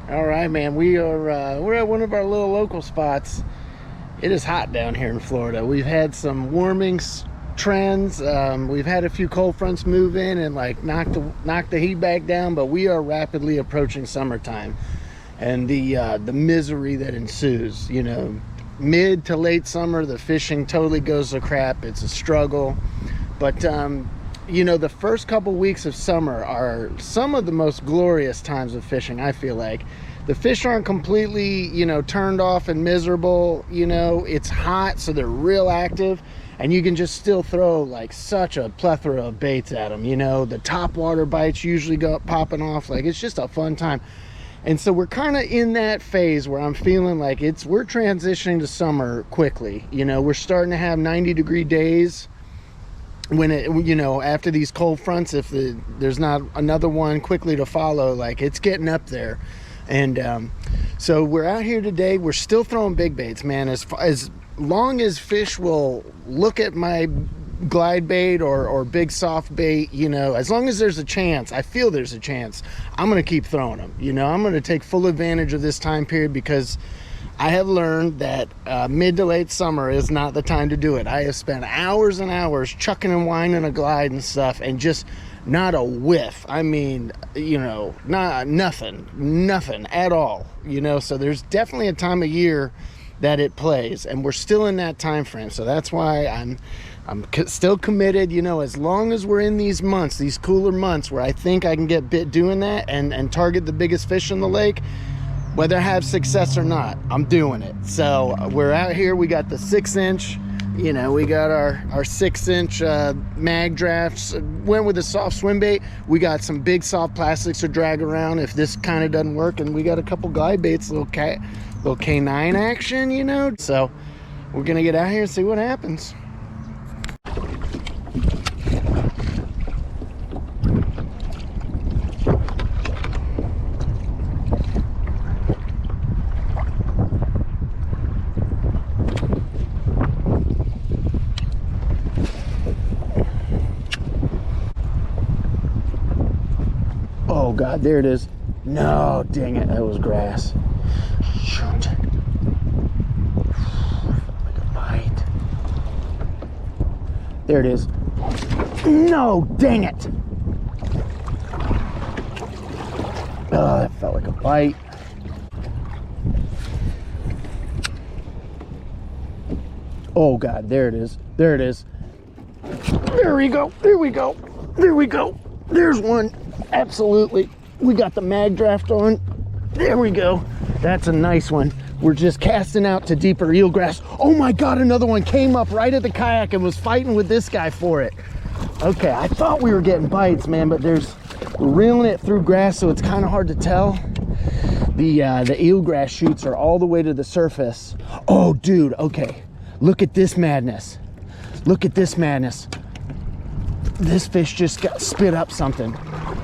All right, man. We're at one of our little local spots. It is hot down here in Florida. We've had some warming trends. We've had a few cold fronts move in and like knock the heat back down, but we are rapidly approaching summertime, and the misery that ensues. You know, mid to late summer, the fishing totally goes to crap. It's a struggle, but you know, the first couple weeks of summer are some of the most glorious times of fishing. I feel like the fish aren't completely, you know, turned off and miserable. You know, it's hot, so they're real active, and you can just still throw like such a plethora of baits at them. You know, the top water bites usually go popping off. Like, it's just a fun time. And so we're kind of in that phase where I'm feeling like we're transitioning to summer quickly. You know, we're starting to have 90-degree days. When it, you know, after these cold fronts, if there's not another one quickly to follow, like, it's getting up there. And so we're out here today. We're still throwing big baits, man. As long as fish will look at my glide bait or big soft bait, you know, as long as there's a chance, I feel there's a chance, I'm gonna keep throwing them. You know, I'm gonna take full advantage of this time period, because I have learned that mid to late summer is not the time to do it. I have spent hours and hours chucking and winding a glide and stuff, and just not a whiff. I mean, you know, nothing at all. You know, so there's definitely a time of year that it plays, and we're still in that time frame. So that's why I'm still committed. You know, as long as we're in these months, these cooler months, where I think I can get bit doing that and target the biggest fish in the lake, whether I have success or not, I'm doing it. So we're out here. We got the 6-inch, you know, we got our 6-inch Magdrafts. Went with a soft swim bait. We got some big soft plastics to drag around if this kind of doesn't work, and we got a couple glide baits, little K9 action, you know. So we're gonna get out here and see what happens. Oh God, there it is. No, dang it, that was grass. Shoot. Like a bite. There it is. No, dang it. Oh, that felt like a bite. Oh God, there it is. There it is. There we go. There we go. There we go. There's one. Absolutely. We got the Magdraft on. There we go. That's a nice one. We're just casting out to deeper eelgrass. Oh my God, another one came up right at the kayak and was fighting with this guy for it. Okay, I thought we were getting bites, man, but we're reeling it through grass, so it's kind of hard to tell. The eelgrass shoots are all the way to the surface. Oh dude, okay. Look at this madness. Look at this madness. This fish just got spit up something.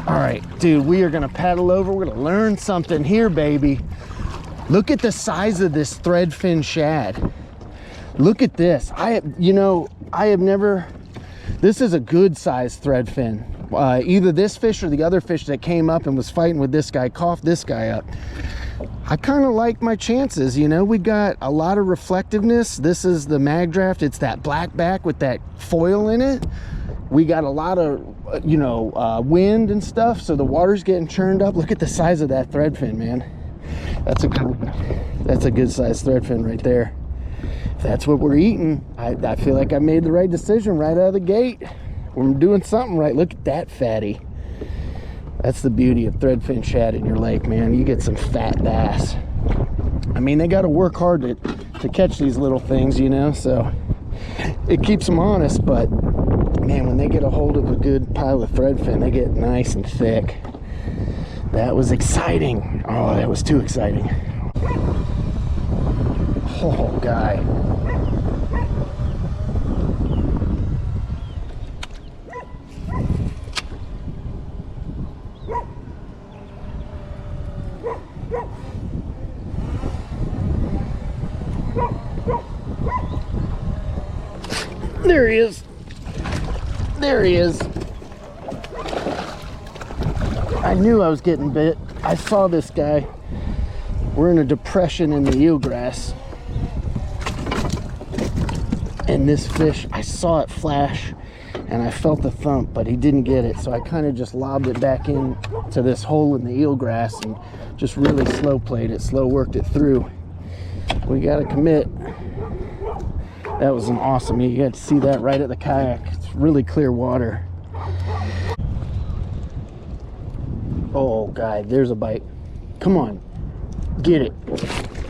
All right, dude, we are gonna paddle over. We're gonna learn something here, baby. Look at the size of this threadfin shad. Look at this. This is a good sized threadfin. Either this fish or the other fish that came up and was fighting with this guy coughed this guy up. I kind of like my chances. You know, we got a lot of reflectiveness. This is the Magdraft. It's that black back with that foil in it. We got a lot of, wind and stuff, so the water's getting churned up. Look at the size of that threadfin, man. That's a good sized threadfin right there. If that's what we're eating, I feel like I made the right decision right out of the gate. We're doing something right. Look at that fatty. That's the beauty of threadfin shad in your lake, man. You get some fat bass. I mean, they got to work hard to catch these little things, you know, so it keeps them honest. But man, when they get a hold of a good pile of threadfin, they get nice and thick. That was exciting. Oh, that was too exciting. Oh, guy. There he is. There he is. I knew I was getting bit. I saw this guy. We're in a depression in the eelgrass. And this fish, I saw it flash and I felt the thump, but he didn't get it. So I kind of just lobbed it back in to this hole in the eelgrass and just really slow played it, slow worked it through. We got to commit. That was an awesome, you got to see that right at the kayak. It's really clear water. Oh, guy, there's a bite. Come on, get it.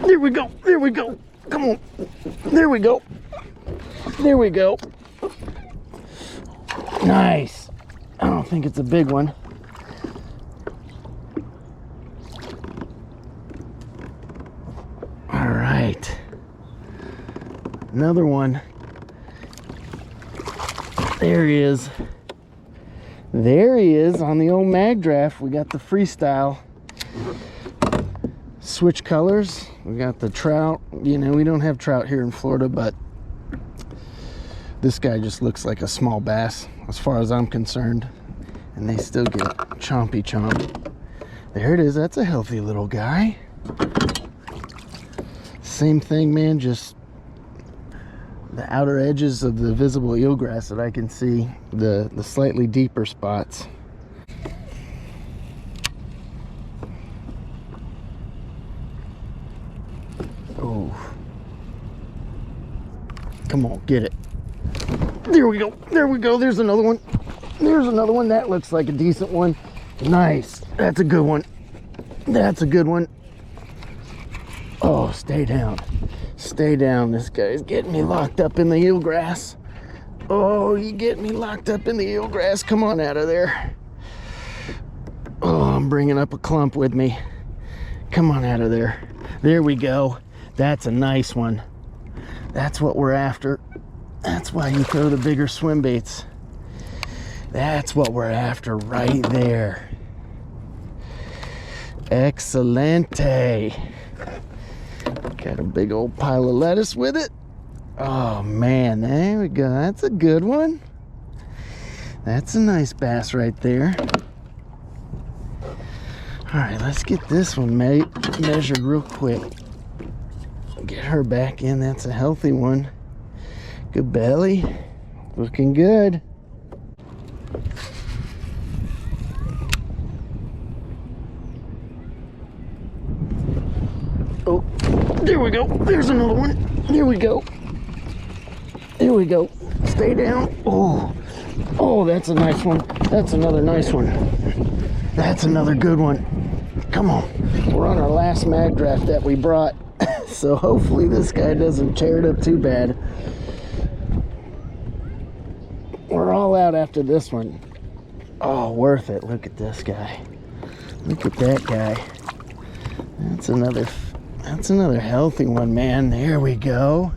There we go, there we go. Come on, there we go. There we go. Nice. I don't think it's a big one. All right. Another one. There he is. There he is on the old Magdraft. We got the freestyle. Switch colors. We got the trout. You know, we don't have trout here in Florida, but this guy just looks like a small bass as far as I'm concerned. And they still get chompy chomp. There it is. That's a healthy little guy. Same thing, man, just the outer edges of the visible eelgrass that I can see, the slightly deeper spots. Oh, come on, get it. There we go, there we go. There's another one. There's another one. That looks like a decent one. Nice. That's a good one. That's a good one. Oh, stay down. Stay down. This guy's getting me locked up in the eelgrass. Oh, you get me locked up in the eelgrass. Come on out of there. Oh, I'm bringing up a clump with me. Come on out of there. There we go. That's a nice one. That's what we're after. That's why you throw the bigger swim baits. That's what we're after right there. Excelente. Got a big old pile of lettuce with it. Oh man, there we go. That's a good one. That's a nice bass right there. All right, let's get this one measured real quick. Get her back in. That's a healthy one. Good belly. Looking good. Oh, there we go. There's another one. There we go. There we go. Stay down. Oh, oh, that's a nice one. That's another nice one. That's another good one. Come on. We're on our last Magdraft that we brought. So hopefully this guy doesn't tear it up too bad. We're all out after this one. Oh, worth it. Look at this guy. Look at that guy. That's another healthy one, man. There we go.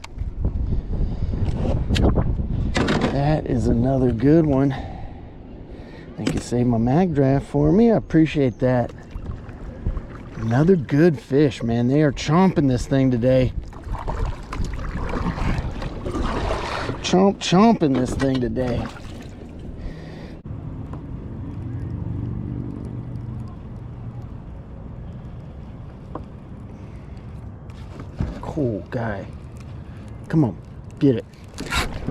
That is another good one. Thank you, saved my Magdraft for me. I appreciate that. Another good fish, man. They are chomping this thing today. Chomping this thing today. Cool guy. Come on, get it.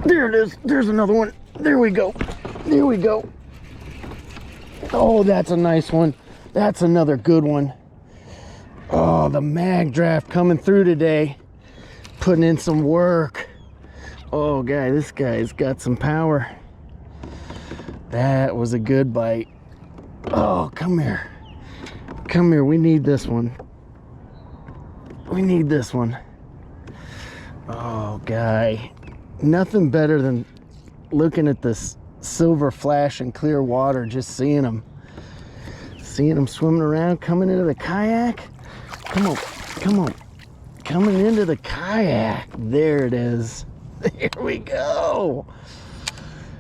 There it is. There's another one. There we go. There we go. Oh, that's a nice one. That's another good one. Oh, the Magdraft coming through today. Putting in some work. Oh, guy, this guy's got some power. That was a good bite. Oh, come here. Come here. We need this one. We need this one. Oh, guy. Nothing better than looking at this silver flash in clear water, just seeing them. Seeing them swimming around, coming into the kayak. Come on, come on. Coming into the kayak. There it is. There we go.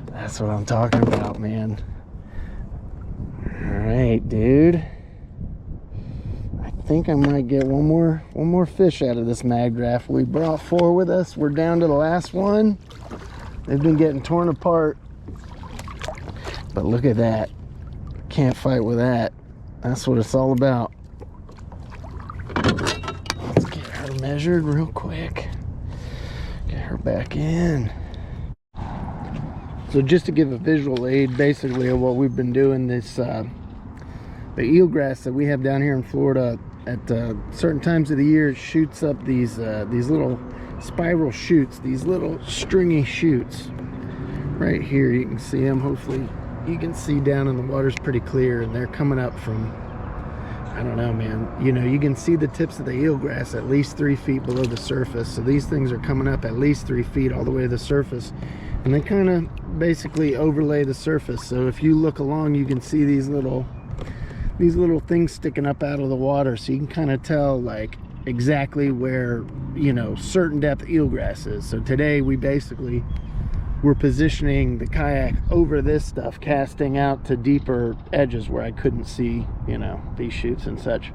That's what I'm talking about, man. All right, dude. I think I might get one more fish out of this Magdraft. We brought 4 with us. We're down to the last one. They've been getting torn apart. But look at that. Can't fight with that. That's what it's all about. her measured real quick. Get her back in. So just to give a visual aid, basically, of what we've been doing, this the eelgrass that we have down here in Florida at certain times of the year, it shoots up these little spiral shoots, these little stringy shoots. Right here, you can see them. Hopefully, you can see down in the water's pretty clear, and they're coming up from, I don't know, man. You know, you can see the tips of the eelgrass at least 3 feet below the surface. So these things are coming up at least 3 feet all the way to the surface. And they kind of basically overlay the surface. So if you look along, you can see these little things sticking up out of the water. So you can kind of tell, like, exactly where, you know, certain depth eelgrass is. So today we're positioning the kayak over this stuff, casting out to deeper edges where I couldn't see, you know, these shoots and such.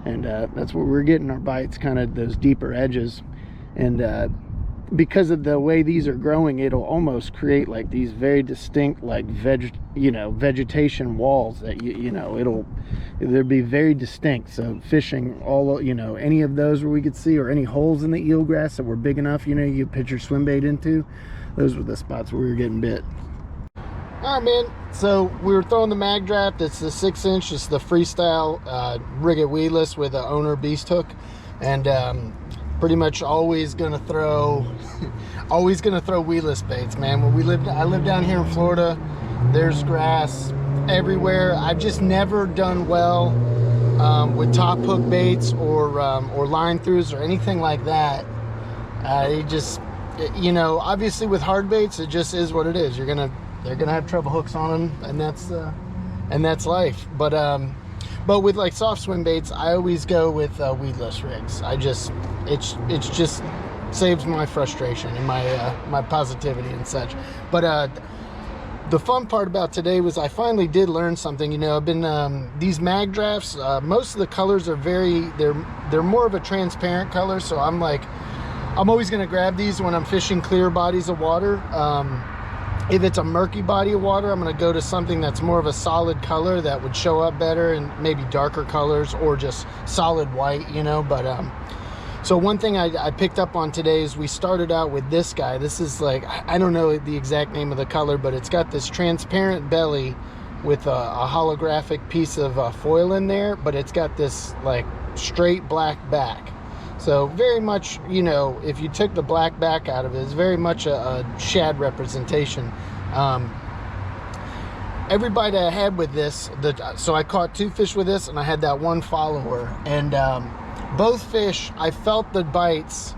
And that's where we're getting our bites, kind of those deeper edges. And because of the way these are growing, it'll almost create like these very distinct, like vegetation walls that they'll be very distinct. So fishing all, you know, any of those where we could see, or any holes in the eelgrass that were big enough, you know, you pitch your swim bait into, those were the spots where we were getting bit. All right, man, so we were throwing the Magdraft. It's the 6-inch, it's the freestyle rig it weedless with an owner beast hook. And pretty much always gonna throw weedless baits, man. When I live down here in Florida, there's grass everywhere. I've just never done well with top hook baits or line throughs or anything like that. You know, obviously with hard baits, it just is what it is. They're gonna have treble hooks on them, and that's life. But with like soft swim baits, I always go with weedless rigs. It's just saves my frustration and my positivity and such. But the fun part about today was I finally did learn something. You know, I've been these Magdrafts. Most of the colors are they're more of a transparent color. So I'm always gonna grab these when I'm fishing clear bodies of water. If it's a murky body of water, I'm gonna go to something that's more of a solid color that would show up better, and maybe darker colors or just solid white, you know. But so one thing I picked up on today is we started out with this guy. This is like, I don't know the exact name of the color, but it's got this transparent belly with a holographic piece of foil in there, but it's got this like straight black back. So very much, you know, if you took the black back out of it, it's very much a shad representation. Every bite I had with this, so I caught 2 fish with this, and I had that 1 follower. And both fish, I felt the bites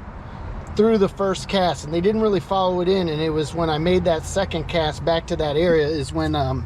through the first cast, and they didn't really follow it in. And it was when I made that second cast back to that area is when I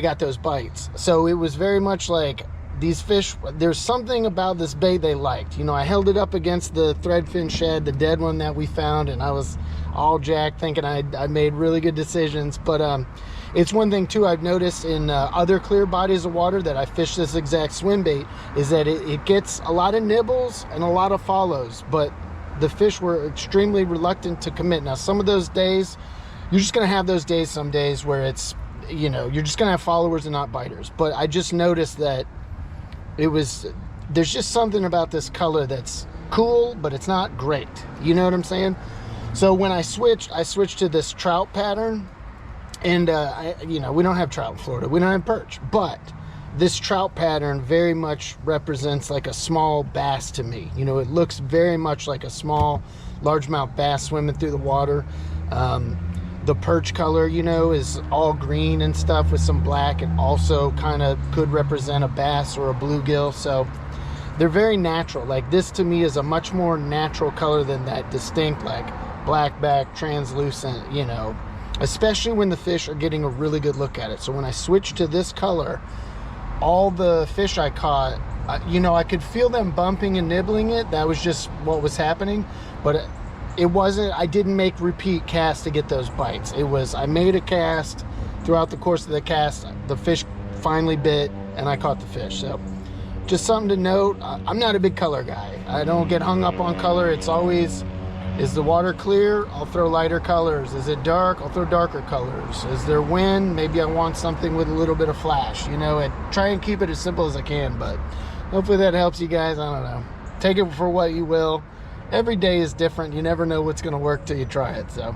got those bites. So it was very much like, these fish, there's something about this bait they liked. You know, I held it up against the threadfin shad, the dead one that we found, and I was all jacked thinking I made really good decisions. But it's one thing too I've noticed in other clear bodies of water that I fish this exact swim bait, is that it gets a lot of nibbles and a lot of follows, but the fish were extremely reluctant to commit. Now, some of those days, you're just gonna have those days, some days where it's, you know, you're just gonna have followers and not biters. But I just noticed that there's just something about this color that's cool, but it's not great. You know what I'm saying? So when I switched to this trout pattern, and you know, we don't have trout in Florida, we don't have perch, but this trout pattern very much represents like a small bass to me. You know, it looks very much like a small largemouth bass swimming through the water. The perch color, you know, is all green and stuff with some black, and also kind of could represent a bass or a bluegill. So they're very natural. Like, this to me is a much more natural color than that distinct like black back translucent, you know, especially when the fish are getting a really good look at it. So when I switched to this color, all the fish I caught, you know, I could feel them bumping and nibbling it. That was just what was happening. But it wasn't, I didn't make repeat casts to get those bites. It was, I made a cast, throughout the course of the cast, the fish finally bit, and I caught the fish. So just something to note. I'm not a big color guy. I don't get hung up on color. It's always, is the water clear? I'll throw lighter colors. Is it dark? I'll throw darker colors. Is there wind? Maybe I want something with a little bit of flash, you know, and try and keep it as simple as I can. But hopefully that helps you guys. I don't know. take it for what you will. Every day is different. You never know what's going to work till you try it. So